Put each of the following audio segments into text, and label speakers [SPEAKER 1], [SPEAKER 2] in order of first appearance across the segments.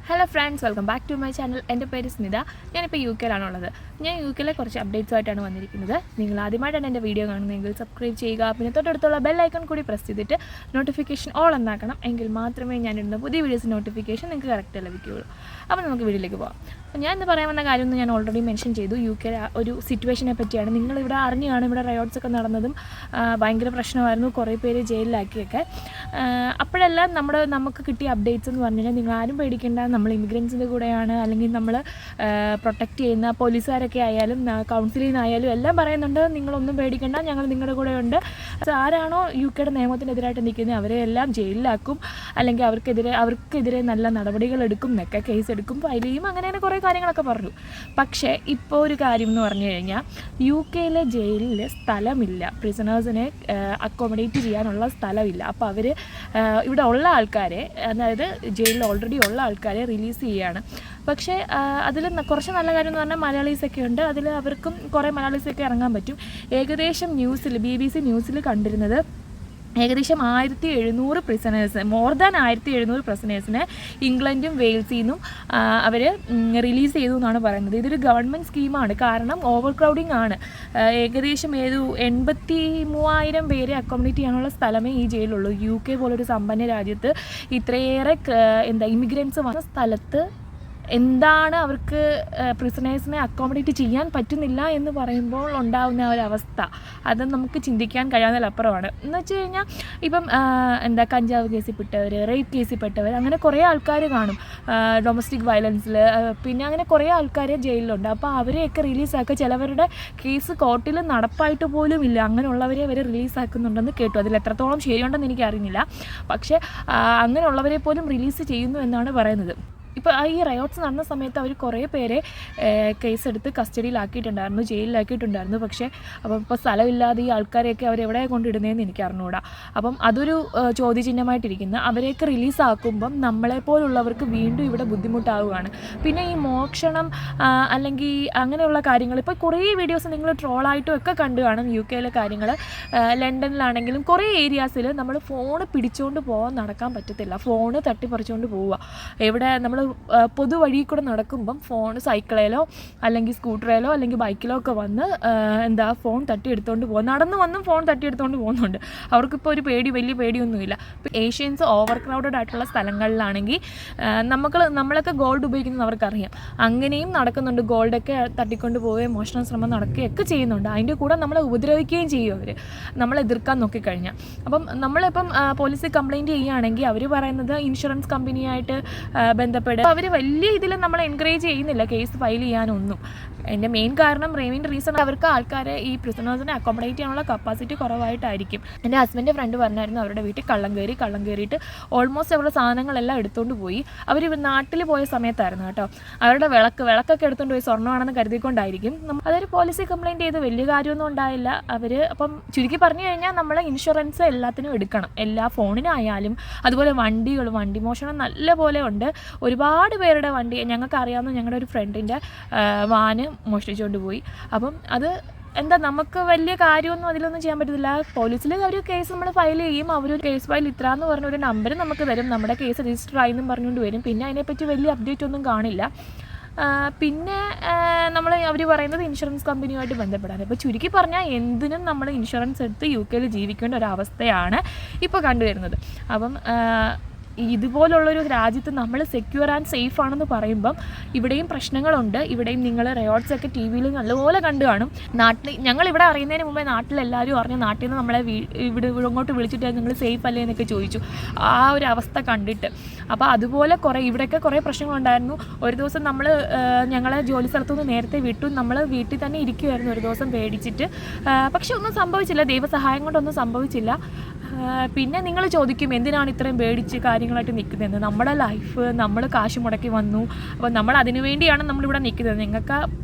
[SPEAKER 1] Hello friends, welcome back to my channel. എൻ്റെ പേര് സ്മിത. ഞാനിപ്പോൾ യുകെയിലാണുള്ളത്. ഞാൻ യുകെയിലെ കുറച്ച് അപ്ഡേറ്റ്സുമായിട്ടാണ് വന്നിരിക്കുന്നത്. നിങ്ങൾ ആദ്യമായിട്ടാണ് എൻ്റെ വീഡിയോ കാണുന്നതെങ്കിൽ സബ്സ്ക്രൈബ് ചെയ്യുക. പിന്നെ തൊട്ടടുത്തുള്ള ബെൽ ഐക്കൺ കൂടി പ്രസ് ചെയ്തിട്ട് നോട്ടിഫിക്കേഷൻ ഓൾ എന്നാക്കണം. എങ്കിൽ മാത്രമേ ഞാനിടുന്ന പുതിയ വീഡിയോസ് നോട്ടിഫിക്കേഷൻ നിങ്ങൾക്ക് കറക്റ്റ് ലഭിക്കുകയുള്ളൂ. അപ്പോൾ നമുക്ക് വീഡിയോയിലേക്ക് പോകാം. ഞാൻ ഇന്ന് പറയാൻ വന്ന കാര്യമൊന്നും ഞാൻ ഓൾറെഡി മെൻഷൻ ചെയ്തു. യുകെ ഒരു സിറ്റുവേഷനെ പറ്റിയാണ്. നിങ്ങളിവിടെ അറിഞ്ഞാണ് ഇവിടെ റയോട്ട്സ് ഒക്കെ നടന്നതും ഭയങ്കര പ്രശ്നമായിരുന്നു, കുറേ പേര് ജയിലിലാക്കിയൊക്കെ. അപ്പോഴെല്ലാം നമുക്ക് കിട്ടിയ അപ്ഡേറ്റ്സ് എന്ന് പറഞ്ഞു കഴിഞ്ഞാൽ, നിങ്ങൾ ആരും പേടിക്കേണ്ട, നമ്മൾ ഇമിഗ്രൻസിൻ്റെ കൂടെയാണ്, അല്ലെങ്കിൽ നമ്മൾ പ്രൊട്ടക്റ്റ് ചെയ്യുന്ന പോലീസുകാരൊക്കെ ആയാലും കൗൺസിലിൽ നിന്നായാലും എല്ലാം പറയുന്നുണ്ട്, നിങ്ങളൊന്നും പേടിക്കേണ്ട, ഞങ്ങൾ നിങ്ങളുടെ കൂടെ ഉണ്ട്. അത് ആരാണോ യുകെയുടെ നിയമത്തിനെതിരായിട്ട് നിൽക്കുന്നത് അവരെ എല്ലാം ജയിലിലാക്കും, അല്ലെങ്കിൽ അവർക്കെതിരെ നല്ല നടപടികൾ എടുക്കും, എന്നൊക്കെ കേസ് എടുക്കും, ഫയൽ ചെയ്യും, അങ്ങനെ കുറേ കാര്യങ്ങളൊക്കെ പറഞ്ഞു. പക്ഷേ ഇപ്പോൾ ഒരു കാര്യം എന്ന് പറഞ്ഞു കഴിഞ്ഞാൽ, യുകെയിലെ ജയിലിൽ സ്ഥലമില്ല, പ്രിസണേഴ്സിനെ അക്കോമഡേറ്റ് ചെയ്യാനുള്ള സ്ഥലമില്ല. അപ്പോൾ അവർ ഇവിടെ ഉള്ള ആൾക്കാരെ, അതായത് ജയിലിൽ ഓൾറെഡി ഉള്ള ആൾക്കാരെ റിലീസ് ചെയ്യുകയാണ്. പക്ഷേ അതിൽ കുറച്ച് നല്ല കാര്യം എന്ന് പറഞ്ഞാൽ മലയാളീസൊക്കെ ഉണ്ട്. അതിൽ അവർക്കും കുറേ മലയാളീസൊക്കെ ഇറങ്ങാൻ പറ്റും. ഏകദേശം ന്യൂസിൽ BBC ന്യൂസിൽ കണ്ടിരുന്നത് ഏകദേശം 1700 പ്രിസണേഴ്സ്, മോർ ദാൻ 1700 പ്രിസണേഴ്സിനെ ഇംഗ്ലണ്ടും വെയിൽസിൽ നിന്നും അവർ റിലീസ് ചെയ്തു എന്നാണ് പറയുന്നത്. ഇതൊരു ഗവൺമെൻറ് സ്കീമാണ്. കാരണം ഓവർ ക്രൗഡിങ് ആണ്. ഏകദേശം 83,000 പേരെ അക്കോമഡേറ്റ് ചെയ്യാനുള്ള സ്ഥലമേ ഈ ജയിലുള്ളൂ. UK പോലൊരു സമ്പന്ന രാജ്യത്ത് ഇത്രയേറെ ഇമിഗ്രൻസ് വന്ന സ്ഥലത്ത് എന്താണ് അവർക്ക് പ്രിസണേഴ്സിനെ അക്കോമഡേറ്റ് ചെയ്യാൻ പറ്റുന്നില്ല എന്ന് പറയുമ്പോൾ ഉണ്ടാകുന്ന ഒരവസ്ഥ, അത് നമുക്ക് ചിന്തിക്കാൻ കഴിയാവുന്നതിലപ്പുറമാണ്. എന്ന് വെച്ച് കഴിഞ്ഞാൽ, ഇപ്പം കഞ്ചാവ് കേസിൽ പെട്ടവർ, റേപ്പ് കേസിൽ പെട്ടവർ, അങ്ങനെ കുറേ ആൾക്കാർ കാണും, ഡൊമസ്റ്റിക് വയലൻസിൽ, പിന്നെ അങ്ങനെ കുറേ ആൾക്കാർ ജയിലിലുണ്ട്. അപ്പോൾ അവരെയൊക്കെ റിലീസാക്കുക. ചിലവരുടെ കേസ് കോർട്ടിൽ നടപ്പായിട്ട് പോലും ഇല്ല, അങ്ങനെയുള്ളവരെ അവർ റിലീസാക്കുന്നുണ്ടെന്ന് കേട്ടു. അതിൽ എത്രത്തോളം ശരിയുണ്ടെന്ന് എനിക്കറിയുന്നില്ല. പക്ഷേ അങ്ങനെയുള്ളവരെ പോലും റിലീസ് ചെയ്യുന്നു എന്നാണ് പറയുന്നത്. ഇപ്പോൾ ഈ റയോട്ട്സ് നടന്ന സമയത്ത് അവർ കുറേ പേരെ കേസെടുത്ത് കസ്റ്റഡിയിലാക്കിയിട്ടുണ്ടായിരുന്നു, ജയിലിലാക്കിയിട്ടുണ്ടായിരുന്നു. പക്ഷേ അപ്പം ഇപ്പോൾ സ്ഥലമില്ലാതെ ഈ ആൾക്കാരെയൊക്കെ അവരെവിടെ കൊണ്ടിടുന്നതെന്ന് എനിക്ക് അറിഞ്ഞുകൂടാ. അപ്പം അതൊരു ചോദ്യചിഹ്നമായിട്ടിരിക്കുന്നു. അവരെയൊക്കെ റിലീസാക്കുമ്പം നമ്മളെപ്പോലുള്ളവർക്ക് വീണ്ടും ഇവിടെ ബുദ്ധിമുട്ടാവുകയാണ്. പിന്നെ ഈ മോഷണം അല്ലെങ്കിൽ അങ്ങനെയുള്ള കാര്യങ്ങൾ, ഇപ്പോൾ കുറേ വീഡിയോസ് നിങ്ങൾ ട്രോളായിട്ടും ഒക്കെ കണ്ടു കാണും. യുകെയിലെ കാര്യങ്ങൾ, ലണ്ടനിലാണെങ്കിലും കുറേ ഏരിയാസിൽ നമ്മൾ ഫോൺ പിടിച്ചുകൊണ്ട് പോകാൻ നടക്കാൻ പറ്റത്തില്ല. ഫോണ് തട്ടിപ്പറിച്ചുകൊണ്ട് പോവുക. എവിടെ നമ്മൾ പൊതുവഴി കൂടെ നടക്കുമ്പം സൈക്കിളിലോ അല്ലെങ്കിൽ സ്കൂട്ടറിലോ അല്ലെങ്കിൽ ബൈക്കിലോ ഒക്കെ വന്ന് ഫോൺ തട്ടിയെടുത്തുകൊണ്ട് പോകും. നടന്നു വന്നും ഫോൺ തട്ടിയെടുത്തുകൊണ്ട് പോകുന്നുണ്ട്. അവർക്കിപ്പോൾ ഒരു വലിയ പേടിയൊന്നുമില്ല. ഏഷ്യൻസ് ഓവർ ക്രൗഡഡ് ആയിട്ടുള്ള സ്ഥലങ്ങളിലാണെങ്കിൽ നമ്മളൊക്കെ ഗോൾഡ് ഉപയോഗിക്കുന്നത് അവർക്കറിയാം. അങ്ങനെയും നടക്കുന്നുണ്ട്. ഗോൾഡൊക്കെ തട്ടിക്കൊണ്ട് പോവുകയും മോഷണ ശ്രമം നടക്കുകയൊക്കെ ചെയ്യുന്നുണ്ട്. അതിൻ്റെ കൂടെ നമ്മളെ ഉപദ്രവിക്കുകയും ചെയ്യും അവർ, നമ്മളെ എതിർക്കാൻ നോക്കിക്കഴിഞ്ഞാൽ. അപ്പം നമ്മളിപ്പം പോലീസിൽ കംപ്ലയിൻറ്റ് ചെയ്യുകയാണെങ്കിൽ അവർ പറയുന്നത് ഇൻഷുറൻസ് കമ്പനിയായിട്ട് ബന്ധപ്പെട്ട്, അവർ വലിയ ഇതിൽ നമ്മളെ എൻകറേജ് ചെയ്യുന്നില്ല കേസ് ഫയൽ ചെയ്യാനൊന്നും. എൻ്റെ മെയിൻ റീസൺ അവർക്ക് ആൾക്കാരെ, ഈ പ്രിസണേഴ്സിനെ അക്കോമഡേറ്റ് ചെയ്യാനുള്ള കപ്പാസിറ്റി കുറവായിട്ടായിരിക്കും. എൻ്റെ ഹസ്ബൻഡ് ഫ്രണ്ട് പറഞ്ഞായിരുന്നു, അവരുടെ വീട്ടിൽ കള്ളം കയറിയിട്ട് ഓൾമോസ്റ്റ് അവരുടെ സാധനങ്ങളെല്ലാം എടുത്തുകൊണ്ട് പോയി. അവർ നാട്ടിൽ പോയ സമയത്തായിരുന്നു കേട്ടോ. അവരുടെ വിളക്കൊക്കെ എടുത്തുകൊണ്ട് പോയി, സ്വർണ്ണമാണെന്ന് കരുതിക്കൊണ്ടായിരിക്കും. അതൊരു പോലീസിൽ കംപ്ലയിൻറ്റ് ചെയ്ത് വലിയ കാര്യമൊന്നും ഉണ്ടായില്ല അവർ. അപ്പം ചുരുക്കി പറഞ്ഞു കഴിഞ്ഞാൽ, നമ്മൾ ഇൻഷുറൻസ് എല്ലാത്തിനും എടുക്കണം, എല്ലാ ഫോണിനായാലും. അതുപോലെ വണ്ടി മോഷണം നല്ല പോലെ ഉണ്ട്. ഒരുപാട് പേരുടെ വണ്ടി, ഞങ്ങൾക്ക് അറിയാവുന്ന ഞങ്ങളുടെ ഒരു ഫ്രണ്ടിൻ്റെ വാന് മോഷ്ടിച്ചുകൊണ്ട് പോയി. അപ്പം അത് നമുക്ക് വലിയ കാര്യമൊന്നും അതിലൊന്നും ചെയ്യാൻ പറ്റത്തില്ല. പോലീസിൽ ഒരു കേസ് നമ്മൾ ഫയൽ ചെയ്യും. അവരൊരു കേസ് ഫയൽ ഇത്ര എന്ന് പറഞ്ഞൊരു നമ്പർ നമുക്ക് തരും, നമ്മുടെ കേസ് രജിസ്റ്റർ ആയെന്നും പറഞ്ഞുകൊണ്ട് വരും. പിന്നെ അതിനെപ്പറ്റി വലിയ അപ്ഡേറ്റ് ഒന്നും കാണില്ല. പിന്നെ അവർ പറയുന്നത് ഇൻഷുറൻസ് കമ്പനിയുമായിട്ട് ബന്ധപ്പെടാൻ. ഇപ്പോൾ ചുരുക്കി പറഞ്ഞാൽ, എന്തിനും നമ്മൾ ഇൻഷുറൻസ് എടുത്ത് യുകെയിൽ ജീവിക്കേണ്ട ഒരവസ്ഥയാണ് ഇപ്പോൾ കണ്ടുവരുന്നത്. അപ്പം ഇതുപോലുള്ളൊരു രാജ്യത്ത് നമ്മൾ സെക്യൂർ ആൻഡ് സേഫ് ആണെന്ന് പറയുമ്പം ഇവിടെയും പ്രശ്നങ്ങളുണ്ട്. ഇവിടെയും നിങ്ങൾ റയോട്ട്സ് ഒക്കെ TV യിൽ നല്ലപോലെ കണ്ടു കാണും. ഞങ്ങളിവിടെ അറിയുന്നതിന് മുമ്പേ നാട്ടിലെല്ലാവരും അറിഞ്ഞു. നാട്ടിൽ നിന്ന് നമ്മളെ ഇങ്ങോട്ട് വിളിച്ചിട്ട് നിങ്ങൾ സേഫ് അല്ലേ എന്നൊക്കെ ചോദിച്ചു, ആ ഒരു അവസ്ഥ കണ്ടിട്ട്. അപ്പോൾ അതുപോലെ ഇവിടെയൊക്കെ കുറേ പ്രശ്നങ്ങളുണ്ടായിരുന്നു. ഒരു ദിവസം ഞങ്ങളെ ജോലി സ്ഥലത്തുനിന്ന് നേരത്തെ വിട്ടു. നമ്മൾ വീട്ടിൽ തന്നെ ഇരിക്കുമായിരുന്നു ഒരു ദിവസം പേടിച്ചിട്ട്. പക്ഷെ ഒന്നും സംഭവിച്ചില്ല, ദൈവസഹായം കൊണ്ടൊന്നും സംഭവിച്ചില്ല. പിന്നെ നിങ്ങൾ ചോദിക്കും, എന്തിനാണ് ഇത്രയും പേടിച്ച് കാര്യങ്ങളായിട്ട് നിൽക്കുന്നതെന്ന്. നമ്മുടെ ലൈഫ്, നമ്മൾ കാശ് മുടക്കി വന്നു, അപ്പോൾ നമ്മൾ അതിനു വേണ്ടിയാണ് നമ്മളിവിടെ നിൽക്കുന്നത്. നിങ്ങൾക്ക്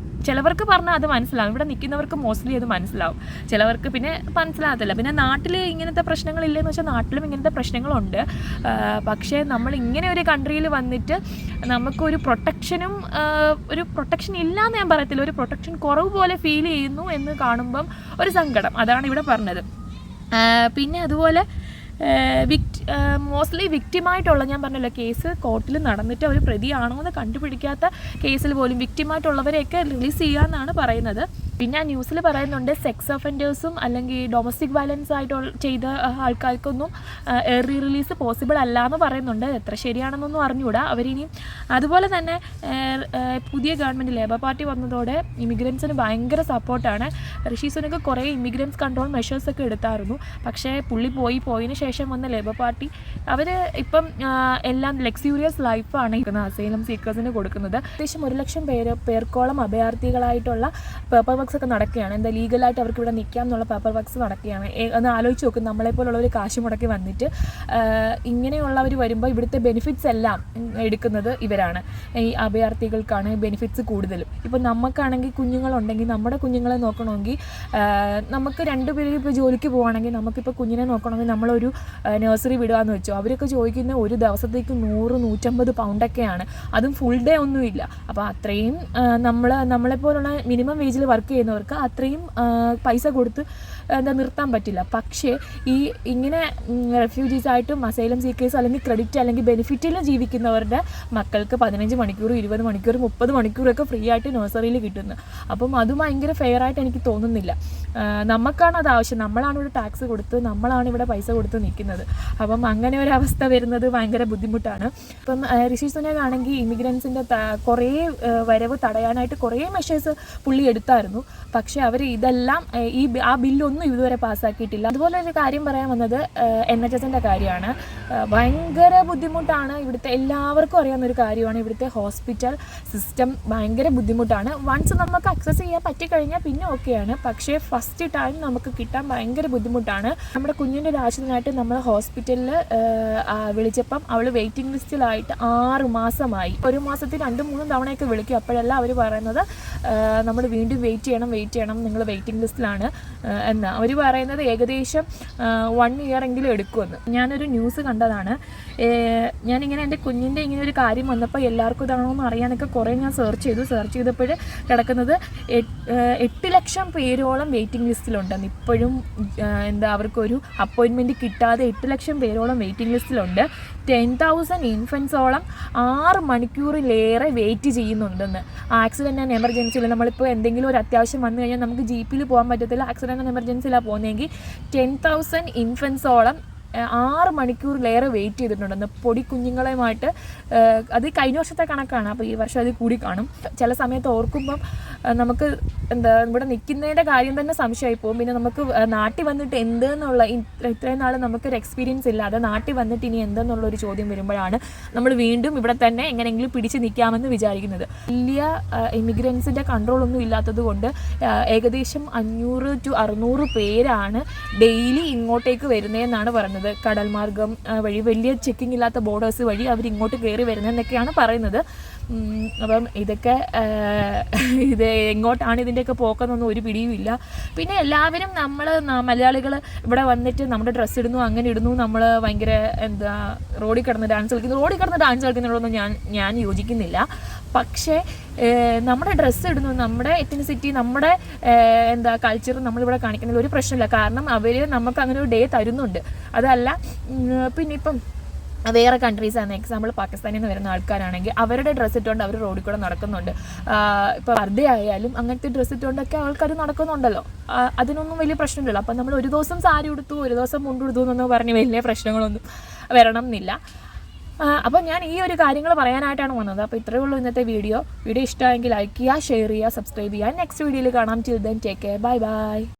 [SPEAKER 1] ചിലവർക്ക് പറഞ്ഞാൽ അത് മനസ്സിലാവും, ഇവിടെ നിൽക്കുന്നവർക്ക് മോസ്റ്റ്ലി അത് മനസ്സിലാവും, ചിലവർക്ക് പിന്നെ മനസ്സിലാകത്തില്ല. പിന്നെ നാട്ടിൽ ഇങ്ങനത്തെ പ്രശ്നങ്ങളില്ലെന്ന് വെച്ചാൽ നാട്ടിലും ഇങ്ങനത്തെ പ്രശ്നങ്ങളുണ്ട്. പക്ഷേ നമ്മൾ ഇങ്ങനെ ഒരു കൺട്രിയിൽ വന്നിട്ട് നമുക്കൊരു പ്രൊട്ടക്ഷൻ ഇല്ലയെന്ന് ഞാൻ പറയത്തില്ല, ഒരു പ്രൊട്ടക്ഷൻ കുറവ് പോലെ ഫീൽ ചെയ്യുന്നു എന്ന് കാണുമ്പം ഒരു സങ്കടം. അതാണ് ഇവിടെ പറഞ്ഞത്. പിന്നെ അതുപോലെ മോസ്റ്റ്ലി വിക്റ്റിമായിട്ടുള്ള, ഞാൻ പറഞ്ഞല്ലോ കേസ് കോർട്ടിൽ നടന്നിട്ട് അവർ പ്രതിയാണോ എന്ന് കണ്ടുപിടിക്കാത്ത കേസിൽ പോലും വിക്റ്റിമായിട്ടുള്ളവരെയൊക്കെ റിലീസ് ചെയ്യാമെന്നാണ് പറയുന്നത്. പിന്നെ ന്യൂസിൽ പറയുന്നുണ്ട് സെക്സ് ഒഫൻഡേഴ്സും അല്ലെങ്കിൽ ഡൊമസ്റ്റിക് വയലൻസ് ചെയ്ത ആൾക്കാർക്കൊന്നും എയർലി റിലീസ് പോസിബിൾ അല്ല എന്ന് പറയുന്നുണ്ട്. എത്ര ശരിയാണെന്നൊന്നും അറിഞ്ഞുകൂടാ. അവരിനി അതുപോലെ തന്നെ പുതിയ ഗവൺമെൻറ് ലേബർ പാർട്ടി വന്നതോടെ ഇമിഗ്രൻസിന് ഭയങ്കര സപ്പോർട്ടാണ്. ഋഷി സുനക് കുറേ ഇമിഗ്രൻസ് കൺട്രോൾ മെഷേഴ്സൊക്കെ എടുത്തായിരുന്നു. പക്ഷേ പുള്ളി പോയതിന് ശേഷം വന്ന ലേബർ പാർട്ടി അവർ ഇപ്പം എല്ലാം ലക്സ്യൂറിയസ് ലൈഫാണ് ഇരിക്കുന്നത് അസൈലം സീക്കേഴ്സിന് കൊടുക്കുന്നത്. ഏകദേശം 1 ലക്ഷം പേർക്കോളം അഭയാർത്ഥികളായിട്ടുള്ള പേപ്പർ വർക്ക്സ് ഒക്കെ നടക്കുകയാണ്. എന്താ ലീഗലായിട്ട് അവർക്ക് ഇവിടെ നിൽക്കാം എന്നുള്ള പേപ്പർ വർക്ക്സ് നടക്കുകയാണ്. ഒന്ന് ആലോചിച്ച് നോക്കും, നമ്മളെപ്പോലുള്ളവർ കാശ് മുടക്കി വന്നിട്ട് ഇങ്ങനെയുള്ളവർ വരുമ്പോൾ ഇവിടുത്തെ ബെനിഫിറ്റ്സ് എല്ലാം എടുക്കുന്നത് ഇവരാണ്. ഈ അഭയാർത്ഥികൾക്കാണ് ബെനിഫിറ്റ്സ് കൂടുതലും. ഇപ്പോൾ നമുക്കാണെങ്കിൽ കുഞ്ഞുങ്ങളുണ്ടെങ്കിൽ നമ്മുടെ കുഞ്ഞുങ്ങളെ നോക്കണമെങ്കിൽ നമുക്ക് 2 പേര് ഇപ്പോൾ ജോലിക്ക് പോവുകയാണെങ്കിൽ നമുക്കിപ്പോൾ കുഞ്ഞിനെ നോക്കണമെങ്കിൽ നമ്മളൊരു നഴ്സറി വിടുകയെന്ന് വെച്ചോ, അവരൊക്കെ ചോദിക്കുന്ന ഒരു ദിവസത്തേക്ക് 100-150 പൗണ്ടൊക്കെയാണ്. അതും ഫുൾ ഡേ ഒന്നുമില്ല. അപ്പോൾ അത്രയും നമ്മളെപ്പോലുള്ള മിനിമം വേജിൽ വർക്ക് ചെയ്യുന്നവർക്ക് അത്രയും പൈസ കൊടുത്ത് നിർത്താൻ പറ്റില്ല. പക്ഷേ ഇങ്ങനെ റെഫ്യൂജീസ് ആയിട്ടും അസൈലം സീക്കേഴ്സ് അല്ലെങ്കിൽ ക്രെഡിറ്റ് അല്ലെങ്കിൽ ബെനിഫിറ്റിൽ ജീവിക്കുന്നവരുടെ മക്കൾക്ക് 15 മണിക്കൂർ 20 മണിക്കൂർ 30 മണിക്കൂറൊക്കെ ഫ്രീ ആയിട്ട് നഴ്സറിയിൽ കിട്ടുന്നു. അപ്പം അത് ഭയങ്കര ഫെയർ ആയിട്ട് എനിക്ക് തോന്നുന്നില്ല. നമുക്കാണ് അത് ആവശ്യം, നമ്മളാണ് ഇവിടെ ടാക്സ് കൊടുത്ത് നമ്മളാണ് ഇവിടെ പൈസ കൊടുത്ത് നിൽക്കുന്നത്. അപ്പം അങ്ങനെ ഒരു അവസ്ഥ വരുന്നത് ഭയങ്കര ബുദ്ധിമുട്ടാണ്. ഇപ്പം ഋഷി സുനക് ആണെങ്കിൽ ഇമിഗ്രൻസിൻ്റെ കുറേ വരവ് തടയാനായിട്ട് കുറേ മെഷേഴ്സ് പുള്ളി എടുത്തായിരുന്നു. പക്ഷേ അവർ ഇതെല്ലാം ആ ബില്ലൊന്നും ഇതുവരെ പാസ്സാക്കിയിട്ടില്ല. അതുപോലെ ഒരു കാര്യം പറയാൻ വന്നത് NHSൻ്റെ കാര്യമാണ്. ഭയങ്കര ബുദ്ധിമുട്ടാണ്. ഇവിടുത്തെ എല്ലാവർക്കും അറിയാവുന്നൊരു കാര്യമാണ്. ഇവിടുത്തെ ഹോസ്പിറ്റൽ സിസ്റ്റം ഭയങ്കര ബുദ്ധിമുട്ടാണ്. വൺസ് നമുക്ക് അക്സസ് ചെയ്യാൻ പറ്റിക്കഴിഞ്ഞാൽ പിന്നെ ഓക്കെയാണ്. പക്ഷേ ഫസ്റ്റ് ടൈം നമുക്ക് കിട്ടാൻ ഭയങ്കര ബുദ്ധിമുട്ടാണ്. നമ്മുടെ കുഞ്ഞിൻ്റെ രാശിനായിട്ട് നമ്മൾ ഹോസ്പിറ്റലിൽ വിളിച്ചപ്പം അവൾ വെയിറ്റിംഗ് ലിസ്റ്റിലായിട്ട് 6 മാസമായി. 1 മാസത്തിൽ 2-3 തവണയൊക്കെ വിളിക്കും. അപ്പോഴെല്ലാം അവർ പറയുന്നത് നമ്മൾ വീണ്ടും വെയിറ്റ് ചെയ്യണം, നിങ്ങൾ വെയിറ്റിംഗ് ലിസ്റ്റിലാണ് എന്ന്. അവർ പറയുന്നത് ഏകദേശം 1 ഇയർ എങ്കിലും എടുക്കുമെന്ന്. ഞാനൊരു ന്യൂസ് കണ്ടതാണ്. ഞാനിങ്ങനെ എൻ്റെ കുഞ്ഞിൻ്റെ ഇങ്ങനെ ഒരു കാര്യം വന്നപ്പോൾ എല്ലാവർക്കും ഇതാണോ എന്ന് അറിയാനൊക്കെ കുറേ ഞാൻ സെർച്ച് ചെയ്തപ്പോൾ കിടക്കുന്നത് 8 ലക്ഷം പേരോളം വെയിറ്റിംഗ് ലിസ്റ്റിലുണ്ടെന്ന്. ഇപ്പോഴും അവർക്കൊരു അപ്പോയിൻമെൻറ്റ് കിട്ടാതെ 8 ലക്ഷം പേരോളം വെയിറ്റിംഗ് ലിസ്റ്റിലുണ്ട്. 10,000 ഇൻഫൻസോളം 6 മണിക്കൂറിലേറെ വെയിറ്റ് ചെയ്യുന്നുണ്ടെന്ന്. ആക്സിഡൻ്റ് ആൻഡ് എമർജൻസിയിൽ നമ്മളിപ്പോൾ എന്തെങ്കിലും ഒരു അത്യാവശ്യം വന്നു കഴിഞ്ഞാൽ നമുക്ക് ജീപ്പിൽ പോകാൻ പറ്റത്തില്ല. ആക്സിഡൻ്റ് ആൻഡ് എമർജൻസിയിലാണ് പോകുന്നതെങ്കിൽ 10,000 ഇൻഫൻസോളം 6 മണിക്കൂറിലേറെ വെയിറ്റ് ചെയ്തിട്ടുണ്ടെന്ന്. പൊടി കുഞ്ഞുങ്ങളുമായിട്ട്. അത് കഴിഞ്ഞ വർഷത്തെ കണക്കാണ്. അപ്പോൾ ഈ വർഷം അത് കൂടി കാണും. ചില സമയത്ത് ഓർക്കുമ്പം നമുക്ക് ഇവിടെ നിൽക്കുന്നതിൻ്റെ കാര്യം തന്നെ സംശയമായി പോകും. പിന്നെ നമുക്ക് നാട്ടിൽ വന്നിട്ട് എന്തെന്നുള്ള ഇത്രയും നാൾ നമുക്കൊരു എക്സ്പീരിയൻസ് ഇല്ലാതെ നാട്ടിൽ വന്നിട്ട് ഇനി എന്തെന്നുള്ളൊരു ചോദ്യം വരുമ്പോഴാണ് നമ്മൾ വീണ്ടും ഇവിടെ തന്നെ എങ്ങനെയെങ്കിലും പിടിച്ച് നിൽക്കാമെന്ന് വിചാരിക്കുന്നത്. വലിയ ഇമിഗ്രൻസിൻ്റെ കൺട്രോളൊന്നും ഇല്ലാത്തത് കൊണ്ട് ഏകദേശം 500-600 പേരാണ് ഡെയിലി ഇങ്ങോട്ടേക്ക് വരുന്നതെന്നാണ് പറയുന്നത്. കടൽ മാർഗം വഴി, വലിയ ചെക്കിംഗ് ഇല്ലാത്ത ബോർഡേഴ്സ് വഴി അവരിങ്ങോട്ട് കയറി വരുന്നതെന്നൊക്കെയാണ് പറയുന്നത്. അപ്പം ഇത് എങ്ങോട്ടാണ് ഇതിൻ്റെയൊക്കെ പോക്കെന്നൊന്നും ഒരു പിടിയുമില്ല. പിന്നെ എല്ലാവരും മലയാളികൾ ഇവിടെ വന്നിട്ട് നമ്മുടെ ഡ്രസ്സ് ഇടുന്നു, അങ്ങനെ ഇടുന്നു, നമ്മൾ ഭയങ്കര റോഡിൽ കിടന്ന് ഡാൻസ് കളിക്കുന്നതിനോടൊന്നും ഞാൻ യോജിക്കുന്നില്ല. പക്ഷേ നമ്മുടെ ഡ്രസ്സ് ഇടുന്നു, നമ്മുടെ എത്നിസിറ്റി, നമ്മുടെ കൾച്ചർ നമ്മളിവിടെ കാണിക്കുന്നതിൽ ഒരു പ്രശ്നമില്ല. കാരണം അവർ നമുക്ക് അങ്ങനെ ഒരു ഡേ തരുന്നുണ്ട്. അതല്ല പിന്നെ ഇപ്പം വേറെ കൺട്രീസാണ്, എക്സാമ്പിൾ പാകിസ്ഥാനിൽ നിന്ന് വരുന്ന ആൾക്കാരാണെങ്കിൽ അവരുടെ ഡ്രസ്സ് ഇട്ടുകൊണ്ട് അവർ റോഡിൽ കൂടെ നടക്കുന്നുണ്ട്. ഇപ്പോൾ വർദ്ധ ആയാലും അങ്ങനത്തെ ഡ്രസ്സ് ഇട്ടുകൊണ്ടൊക്കെ ആൾക്കാർ നടക്കുന്നുണ്ടല്ലോ. അതിനൊന്നും വലിയ പ്രശ്നമില്ലല്ലോ. അപ്പം നമ്മൾ ഒരു ദിവസം സാരി ഉടുത്തു, ഒരു ദിവസം മുണ്ടുടുത്തു എന്നൊന്നും പറഞ്ഞ് വലിയ പ്രശ്നങ്ങളൊന്നും വരണം എന്നില്ല. അപ്പോൾ ഞാൻ ഈ ഒരു കാര്യങ്ങൾ പറയാനായിട്ടാണ് വന്നത്. അപ്പോൾ ഇത്രയേ ഉള്ളൂ ഇന്നത്തെ വീഡിയോ. ഇഷ്ടമായെങ്കിൽ ലൈക്ക് ചെയ്യുക, ഷെയർ ചെയ്യുക, സബ്സ്ക്രൈബ് ചെയ്യുക. നെക്സ്റ്റ് വീഡിയോയിൽ കാണാം. Till then take care. Bye bye.